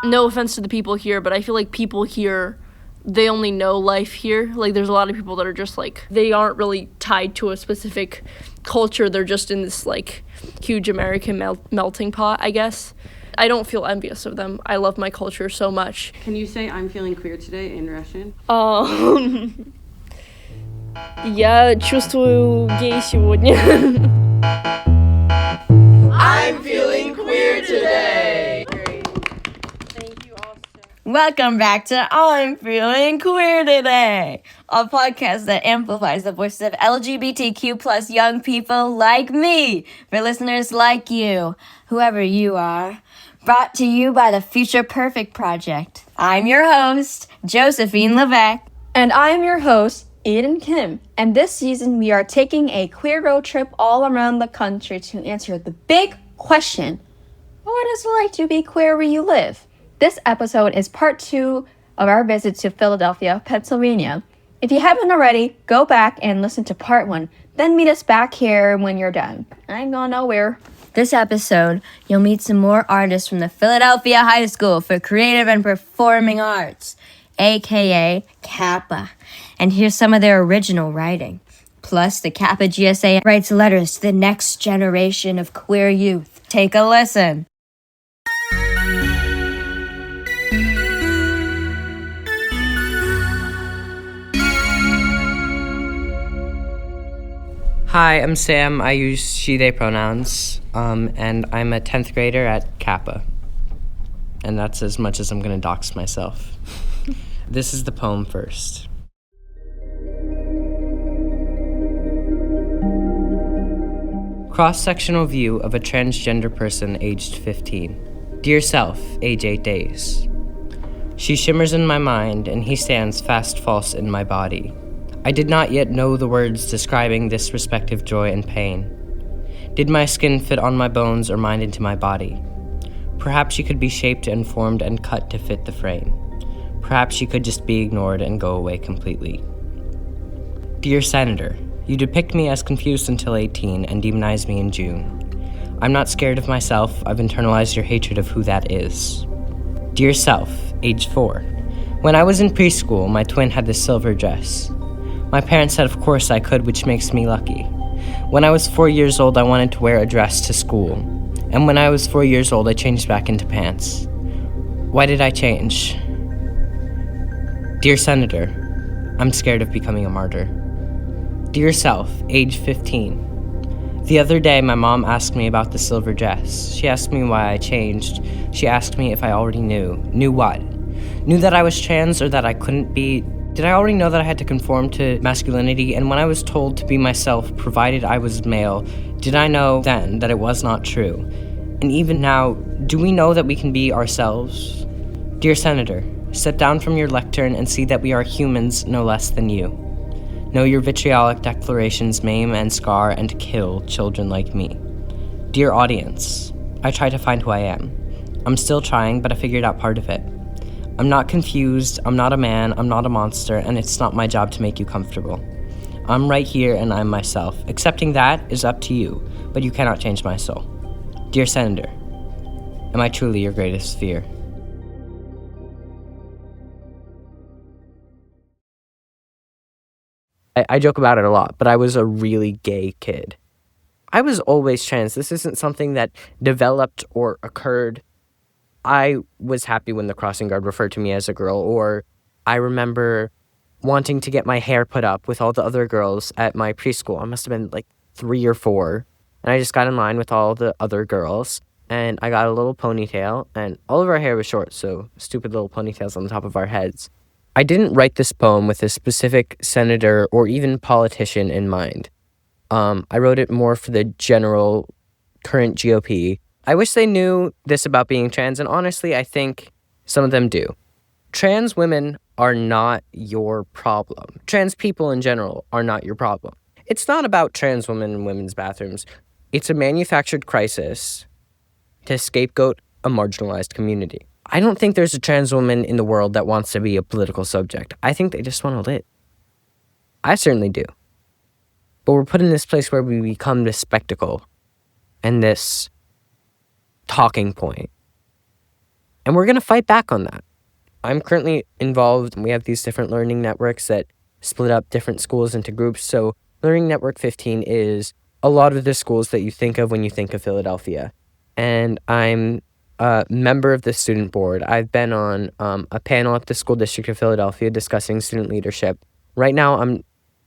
No offense to the people here, but I feel like people here, they only know life here. Like, there's a lot of people that are just, like, they aren't really tied to a specific culture. They're just in this, like, huge American melting pot, I guess. I don't feel envious of them. I love my culture so much. Can you say I'm feeling queer today in Russian? Я чувствую гей сегодня. I'm feeling queer today. Thank you, Austin. Welcome back to I'm Feeling Queer Today, a podcast that amplifies the voices of LGBTQ plus young people like me, for listeners like you, whoever you are. Brought to you by the Future Perfect Project. I'm your host, Josephine Levesque. And I'm your host, Aiden Kim. And this season, we are taking a queer road trip all around the country to answer the big question: what is it like to be queer where you live? This episode is part 2 of our visit to Philadelphia, Pennsylvania. If you haven't already, go back and listen to part 1. Then meet us back here when you're done. I ain't going nowhere. This episode, you'll meet some more artists from the Philadelphia High School for Creative and Performing Arts, aka CAPA, and hear some of their original writing. Plus, the CAPA GSA writes letters to the next generation of queer youth. Take a listen. Hi, I'm Sam. I use she, they pronouns, and I'm a 10th grader at CAPA. And that's as much as I'm going to dox myself. This is the poem first. Cross-sectional view of a transgender person aged 15. Dear self, age 8 days. She shimmers in my mind, and he stands fast false in my body. I did not yet know the words describing this respective joy and pain. Did my skin fit on my bones or mind into my body? Perhaps she could be shaped and formed and cut to fit the frame. Perhaps she could just be ignored and go away completely. Dear Senator, you depict me as confused until 18 and demonize me in June. I'm not scared of myself. I've internalized your hatred of who that is. Dear self, age 4. When I was in preschool, my twin had this silver dress. My parents said of course I could, which makes me lucky. When I was 4 years old, I wanted to wear a dress to school. And when I was 4 years old, I changed back into pants. Why did I change? Dear Senator, I'm scared of becoming a martyr. Dear self, age 15. The other day, my mom asked me about the silver dress. She asked me why I changed. She asked me if I already knew. Knew what? Knew that I was trans or that I couldn't be? Did I already know that I had to conform to masculinity? And when I was told to be myself, provided I was male, did I know then that it was not true? And even now, do we know that we can be ourselves? Dear Senator, step down from your lectern and see that we are humans no less than you. Know your vitriolic declarations maim and scar and kill children like me. Dear audience, I try to find who I am. I'm still trying, but I figured out part of it. I'm not confused, I'm not a man, I'm not a monster, and it's not my job to make you comfortable. I'm right here and I'm myself. Accepting that is up to you, but you cannot change my soul. Dear Senator, am I truly your greatest fear? I joke about it a lot, but I was a really gay kid. I was always trans. This isn't something that developed or occurred. I was happy when the crossing guard referred to me as a girl, or I remember wanting to get my hair put up with all the other girls at my preschool. I must have been like 3 or 4, and I just got in line with all the other girls, and I got a little ponytail, and all of our hair was short, so stupid little ponytails on the top of our heads. I didn't write this poem with a specific senator or even politician in mind. I wrote it more for the general current GOP. I wish they knew this about being trans, and honestly, I think some of them do. Trans women are not your problem. Trans people in general are not your problem. It's not about trans women in women's bathrooms. It's a manufactured crisis to scapegoat a marginalized community. I don't think there's a trans woman in the world that wants to be a political subject. I think they just want to live. I certainly do. But we're put in this place where we become this spectacle and this talking point. And we're going to fight back on that. I'm currently involved, and we have these different learning networks that split up different schools into groups. So Learning Network 15 is a lot of the schools that you think of when you think of Philadelphia. And I'm a member of the student board. I've been on a panel at the School District of Philadelphia discussing student leadership. Right now, I'm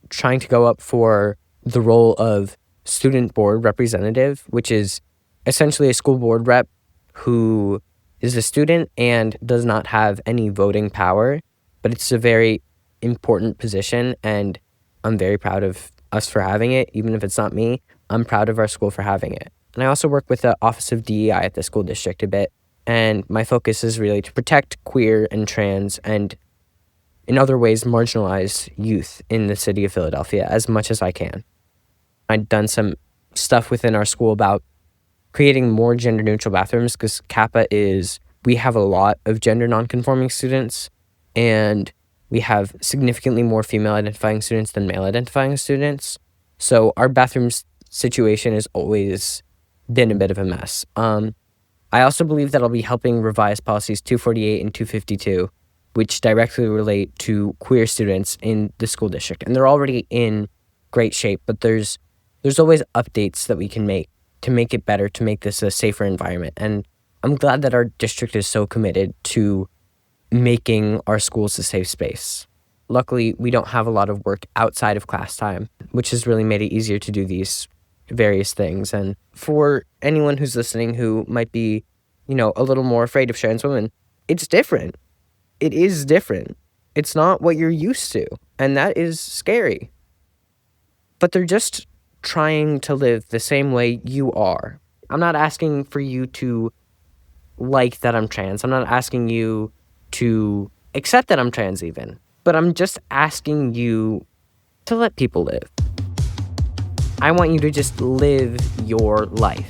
trying to go up for the role of student board representative, which is essentially a school board rep who is a student and does not have any voting power, but it's a very important position, and I'm very proud of us for having it. Even if it's not me, I'm proud of our school for having it. And I also work with the Office of DEI at the school district a bit, and my focus is really to protect queer and trans and in other ways marginalized youth in the city of Philadelphia as much as I can. I've done some stuff within our school about creating more gender-neutral bathrooms because CAPA we have a lot of gender nonconforming students, and we have significantly more female-identifying students than male-identifying students. So our bathrooms situation has always been a bit of a mess. I also believe that I'll be helping revise policies 248 and 252, which directly relate to queer students in the school district. And they're already in great shape, but there's always updates that we can make to make it better, to make this a safer environment. And I'm glad that our district is so committed to making our schools a safe space. Luckily, we don't have a lot of work outside of class time, which has really made it easier to do these various things. And for anyone who's listening who might be, a little more afraid of trans women, it's different. It is different. It's not what you're used to, and that is scary. But they're just trying to live the same way you are. I'm not asking for you to like that I'm trans. I'm not asking you to accept that I'm trans even. But I'm just asking you to let people live. I want you to just live your life.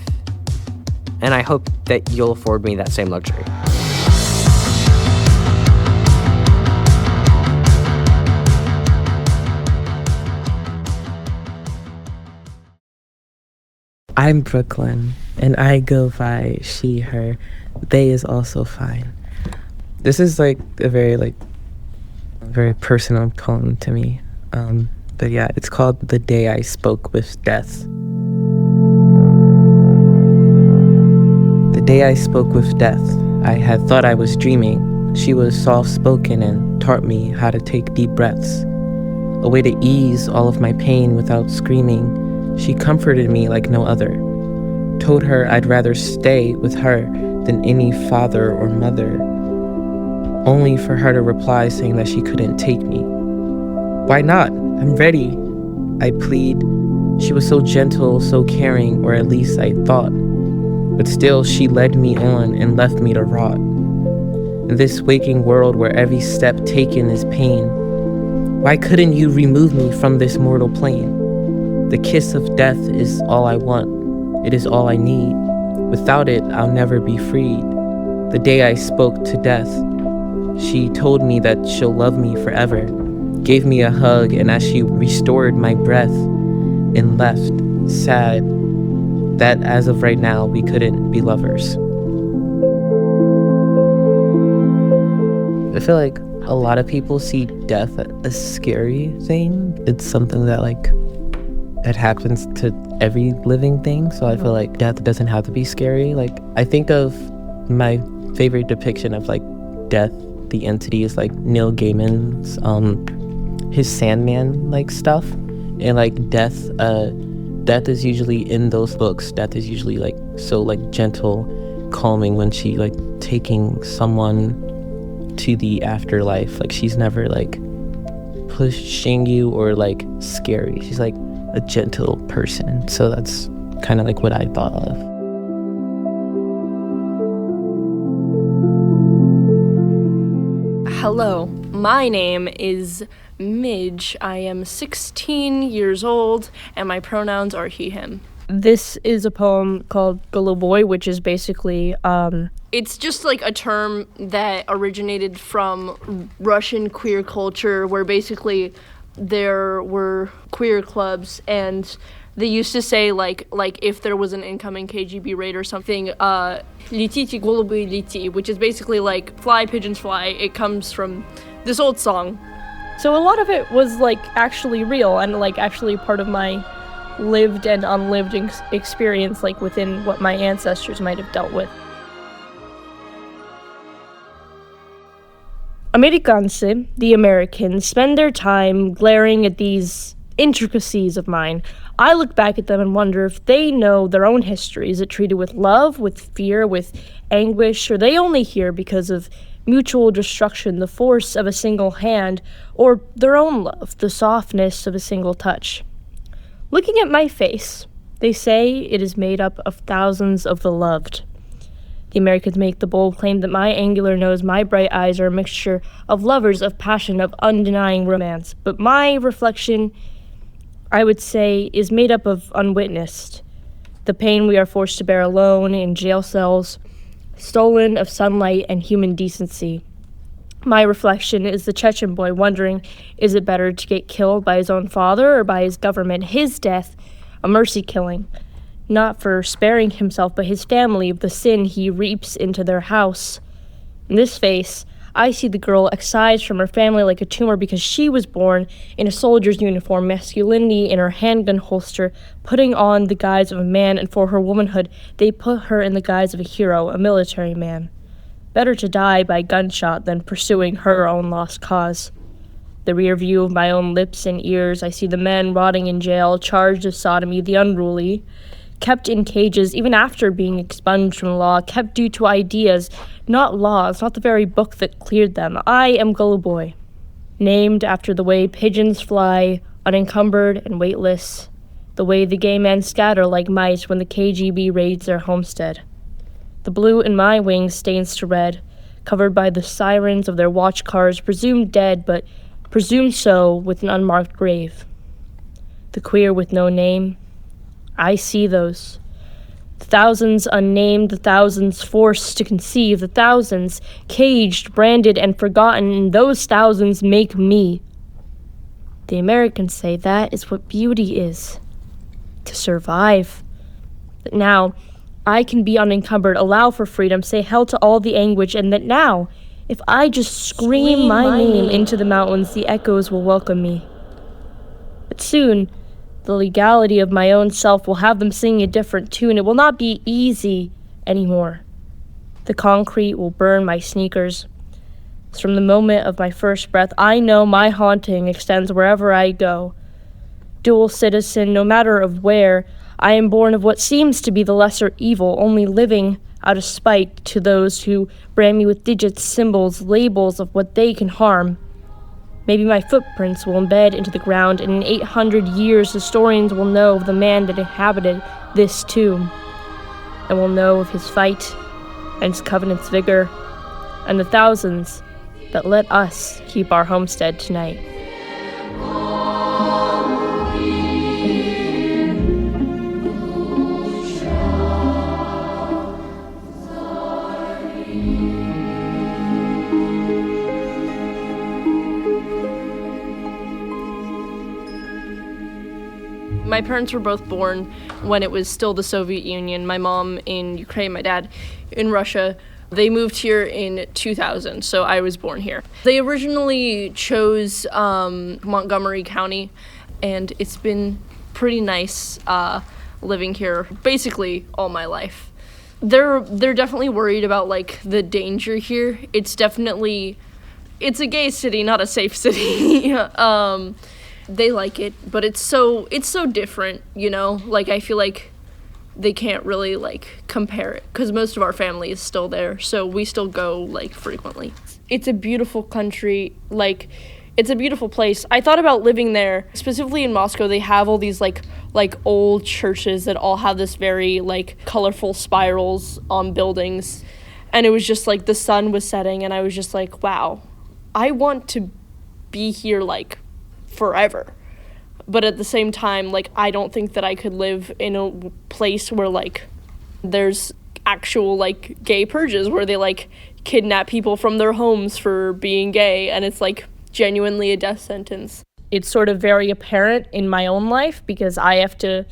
And I hope that you'll afford me that same luxury. I'm Brooklyn, and I go by she, her. They is also fine. This is a very personal poem to me. But yeah, it's called The Day I Spoke with Death. The day I spoke with death, I had thought I was dreaming. She was soft-spoken and taught me how to take deep breaths. A way to ease all of my pain without screaming. She comforted me like no other. Told her I'd rather stay with her than any father or mother, only for her to reply saying that she couldn't take me. Why not? I'm ready, I plead. She was so gentle, so caring, or at least I thought. But still, she led me on and left me to rot. In this waking world where every step taken is pain, why couldn't you remove me from this mortal plane? The kiss of death is all I want. It is all I need. Without it, I'll never be freed. The day I spoke to death, she told me that she'll love me forever, gave me a hug, and as she restored my breath and left, sad that as of right now, we couldn't be lovers. I feel like a lot of people see death as a scary thing. It's something that it happens to every living thing, so I feel like death doesn't have to be scary. I think of my favorite depiction of death, the entity, is Neil Gaiman's his Sandman stuff, and death is usually in those books. Death is usually so gentle, calming when she taking someone to the afterlife. She's never pushing you or scary. She's a gentle person. So that's kind of what I thought of. Hello, my name is Midge. I am 16 years old, and my pronouns are he, him. This is a poem called Golubój, which is basically, It's just a term that originated from Russian queer culture, where basically there were queer clubs, and they used to say like if there was an incoming KGB raid or something, "Летите, голубые, лети," which is basically like "fly pigeons fly." It comes from this old song. So a lot of it was like actually real and like actually part of my lived and unlived experience, like within what my ancestors might have dealt with. Americanse, the Americans, spend their time glaring at these intricacies of mine. I look back at them and wonder if they know their own history. Is it treated with love, with fear, with anguish, or they only here because of mutual destruction, the force of a single hand, or their own love, the softness of a single touch? Looking at my face, they say it is made up of thousands of the loved. The Americans make the bold claim that my angular nose, my bright eyes are a mixture of lovers, of passion, of undenying romance. But my reflection, I would say, is made up of unwitnessed. The pain we are forced to bear alone in jail cells, stolen of sunlight and human decency. My reflection is the Chechen boy wondering, is it better to get killed by his own father or by his government? His death, a mercy killing. Not for sparing himself, but his family of the sin he reaps into their house. In this face, I see the girl excised from her family like a tumor because she was born in a soldier's uniform, masculinity in her handgun holster, putting on the guise of a man, and for her womanhood, they put her in the guise of a hero, a military man. Better to die by gunshot than pursuing her own lost cause. The rear view of my own lips and ears, I see the men rotting in jail, charged of sodomy, the unruly, kept in cages even after being expunged from law, kept due to ideas, not laws, not the very book that cleared them. I am Golubój, named after the way pigeons fly, unencumbered and weightless, the way the gay men scatter like mice when the KGB raids their homestead. The blue in my wings stains to red, covered by the sirens of their watch cars, presumed dead, but presumed so with an unmarked grave. The queer with no name, I see those. The thousands unnamed, the thousands forced to conceive, the thousands caged, branded, and forgotten, and those thousands make me. The Americans say that is what beauty is. To survive. But now, I can be unencumbered, allow for freedom, say hell to all the anguish, and that now, if I just scream my name into the mountains, the echoes will welcome me. But soon, the legality of my own self will have them singing a different tune. It will not be easy anymore. The concrete will burn my sneakers. From the moment of my first breath, I know my haunting extends wherever I go. Dual citizen, no matter of where, I am born of what seems to be the lesser evil, only living out of spite to those who brand me with digits, symbols, labels of what they can harm. Maybe my footprints will embed into the ground, and in 800 years historians will know of the man that inhabited this tomb, and will know of his fight and his covenant's vigor, and the thousands that let us keep our homestead tonight. My parents were both born when it was still the Soviet Union. My mom in Ukraine, my dad in Russia. They moved here in 2000, so I was born here. They originally chose Montgomery County, and it's been pretty nice living here basically all my life. They're definitely worried about like the danger here. It's a gay city, not a safe city. They like it, but it's so different, you know? Like, I feel like they can't really, like, compare it, because most of our family is still there, so we still go, like, frequently. It's a beautiful country, like, it's a beautiful place. I thought about living there, specifically in Moscow. They have all these, like old churches that all have this very, like, colorful spirals on buildings, and it was just, like, the sun was setting, and I was just like, wow, I want to be here, like, forever. But at the same time, like, I don't think that I could live in a place where, like, there's actual, like, gay purges where they, like, kidnap people from their homes for being gay, and it's, like, genuinely a death sentence. It's sort of very apparent in my own life because I have to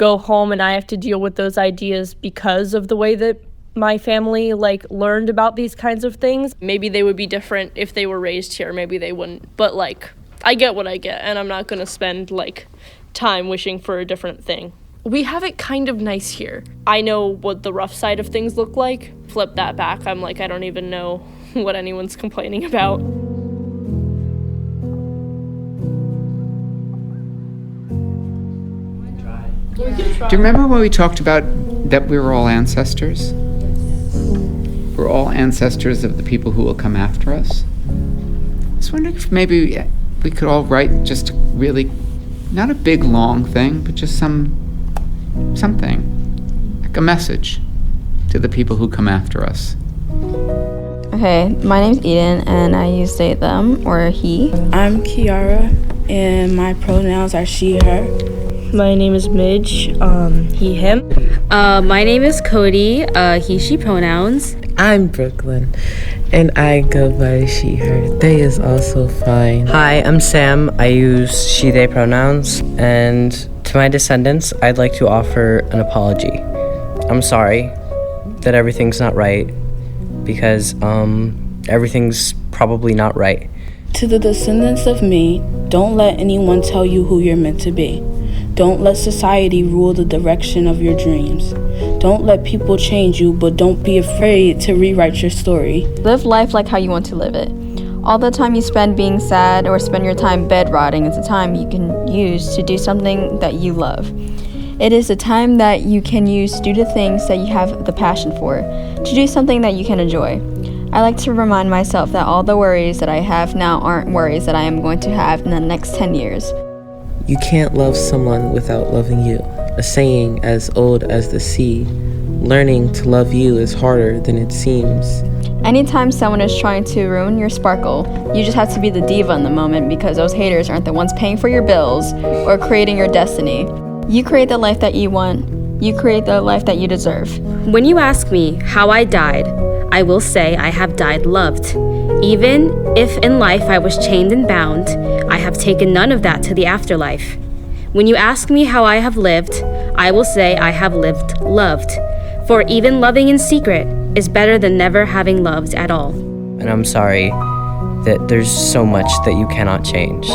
go home and I have to deal with those ideas because of the way that my family like learned about these kinds of things. Maybe they would be different if they were raised here, maybe they wouldn't. But like, I get what I get, and I'm not gonna spend like time wishing for a different thing. We have it kind of nice here. I know what the rough side of things look like. Flip that back, I'm like, I don't even know what anyone's complaining about. Do you remember when we talked about that we were all ancestors? We're all ancestors of the people who will come after us. I was wondering if maybe we could all write just really, not a big long thing, but just something, like a message to the people who come after us. Okay, my name's Eden, and I use they, them, or he. I'm Kiara, and my pronouns are she, her. My name is Midge, he, him. My name is Cody, he, she pronouns. I'm Brooklyn, and I go by she, her. They is also fine. Hi, I'm Sam. I use she, they pronouns. And to my descendants, I'd like to offer an apology. I'm sorry that everything's not right, because everything's probably not right. To the descendants of me, don't let anyone tell you who you're meant to be. Don't let society rule the direction of your dreams. Don't let people change you, but don't be afraid to rewrite your story. Live life like how you want to live it. All the time you spend being sad or spend your time bed rotting is a time you can use to do something that you love. It is a time that you can use to do the things that you have the passion for, to do something that you can enjoy. I like to remind myself that all the worries that I have now aren't worries that I am going to have in the next 10 years. You can't love someone without loving you. A saying as old as the sea. Learning to love you is harder than it seems. Anytime someone is trying to ruin your sparkle, you just have to be the diva in the moment because those haters aren't the ones paying for your bills or creating your destiny. You create the life that you want. You create the life that you deserve. When you ask me how I died, I will say I have died loved. Even if in life I was chained and bound, I have taken none of that to the afterlife. When you ask me how I have lived, I will say I have lived loved. For even loving in secret is better than never having loved at all. And I'm sorry that there's so much that you cannot change.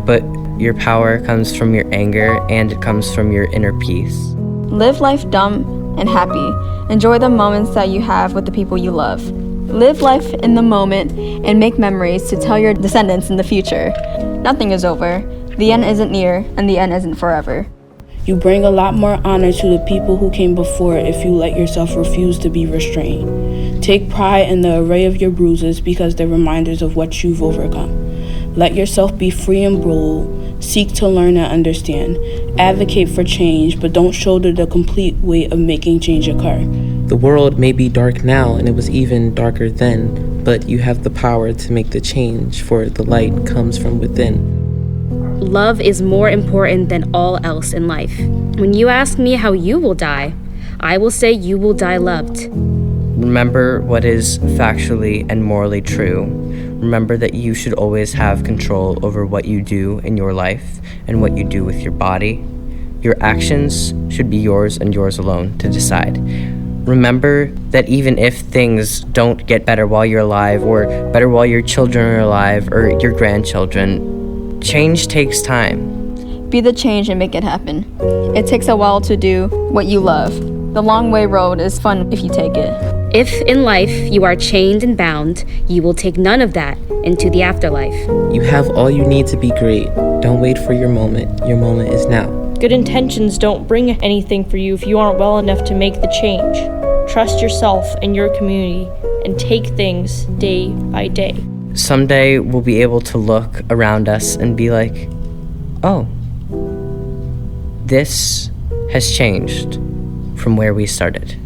But your power comes from your anger, and it comes from your inner peace. Live life dumb and happy. Enjoy the moments that you have with the people you love. Live life in the moment and make memories to tell your descendants in the future. Nothing is over. The end isn't near, and the end isn't forever. You bring a lot more honor to the people who came before if you let yourself refuse to be restrained. Take pride in the array of your bruises because they're reminders of what you've overcome. Let yourself be free and bold. Seek to learn and understand. Advocate for change, but don't shoulder the complete weight of making change occur. The world may be dark now, and it was even darker then, but you have the power to make the change, for the light comes from within. Love is more important than all else in life. When you ask me how you will die, I will say you will die loved. Remember what is factually and morally true. Remember that you should always have control over what you do in your life and what you do with your body. Your actions should be yours and yours alone to decide. Remember that even if things don't get better while you're alive, or better while your children are alive, or your grandchildren, change takes time. Be the change and make it happen. It takes a while to do what you love. The long way road is fun if you take it. If in life you are chained and bound, you will take none of that into the afterlife. You have all you need to be great. Don't wait for your moment. Your moment is now. Good intentions don't bring anything for you if you aren't well enough to make the change. Trust yourself and your community and take things day by day. Someday we'll be able to look around us and be like, oh, this has changed from where we started.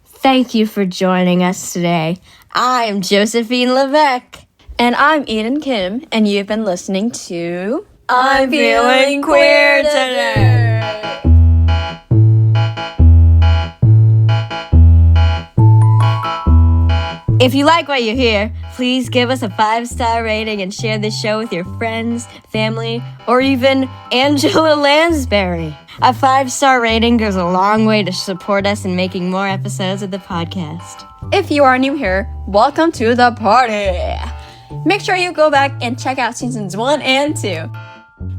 Thank you for joining us today. I'm Josephine Levesque. And I'm Eden Kim, and you've been listening to I'm Feeling Queer Today. If you like what you hear, please please give us a 5-star rating and share this show with your friends, family, or even Angela Lansbury. A 5-star rating goes a long way to support us in making more episodes of the podcast. If you are new here, welcome to the party. Make sure you go back and check out seasons 1 and 2.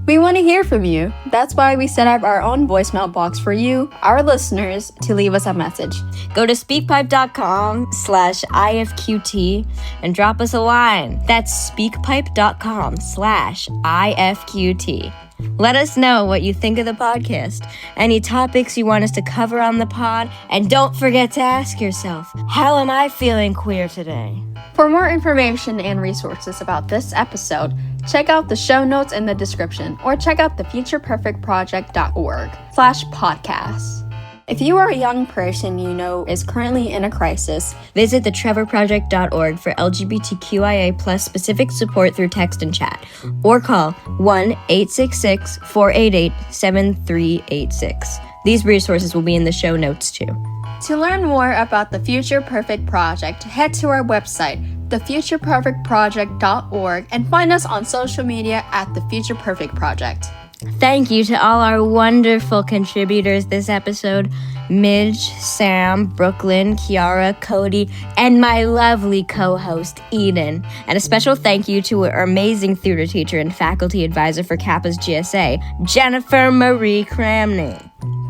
We want to hear from you. That's why we set up our own voicemail box for you, our listeners, to leave us a message. Go to speakpipe.com/IFQT and drop us a line. That's speakpipe.com/IFQT. Let us know what you think of the podcast, any topics you want us to cover on the pod, and don't forget to ask yourself, how am I feeling queer today? For more information and resources about this episode, check out the show notes in the description or check out thefutureperfectproject.org/podcasts. If you are a young person you know is currently in a crisis, visit thetrevorproject.org for LGBTQIA+ specific support through text and chat, or call 1-866-488-7386. These resources will be in the show notes too. To learn more about the Future Perfect Project, head to our website, thefutureperfectproject.org, and find us on social media at The Future Perfect Project. Thank you to all our wonderful contributors this episode, Midge, Sam, Brooklyn, Kiara, Cody, and my lovely co-host, Eden. And a special thank you to our amazing theater teacher and faculty advisor for CAPA's GSA, Jennifer Marie Cramney.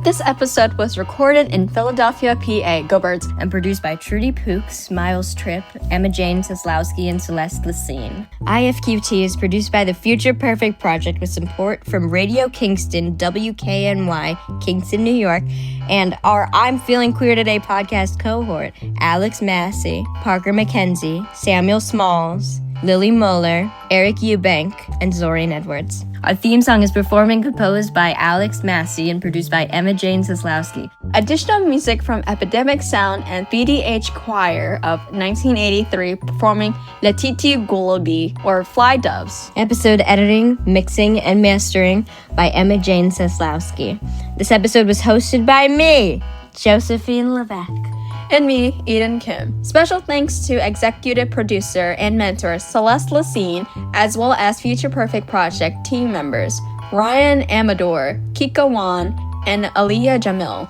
This episode was recorded in Philadelphia, PA. Go Birds. And produced by Trudy Pooks, Miles Tripp, Emma Jane Soslowski, and Celeste Lacine. IFQT is produced by the Future Perfect Project with support from Radio Kingston, WKNY, Kingston, New York, and our I'm Feeling Queer Today podcast cohort, Alex Massey, Parker McKenzie, Samuel Smalls, Lily Moeller, Eric Eubank, and Zorian Edwards. Our theme song is performed and composed by Alex Massey and produced by Emma Jane Soslowski. Additional music from Epidemic Sound and BDH Choir of 1983 performing La Titi Golubój, or Fly Doves. Episode editing, mixing, and mastering by Emma Jane Soslowski. This episode was hosted by me, Josephine Levesque. And me, Eden Kim. Special thanks to executive producer and mentor Celeste Lacine, as well as Future Perfect Project team members Ryan Amador, Kika Wan, and Aliyah Jamil.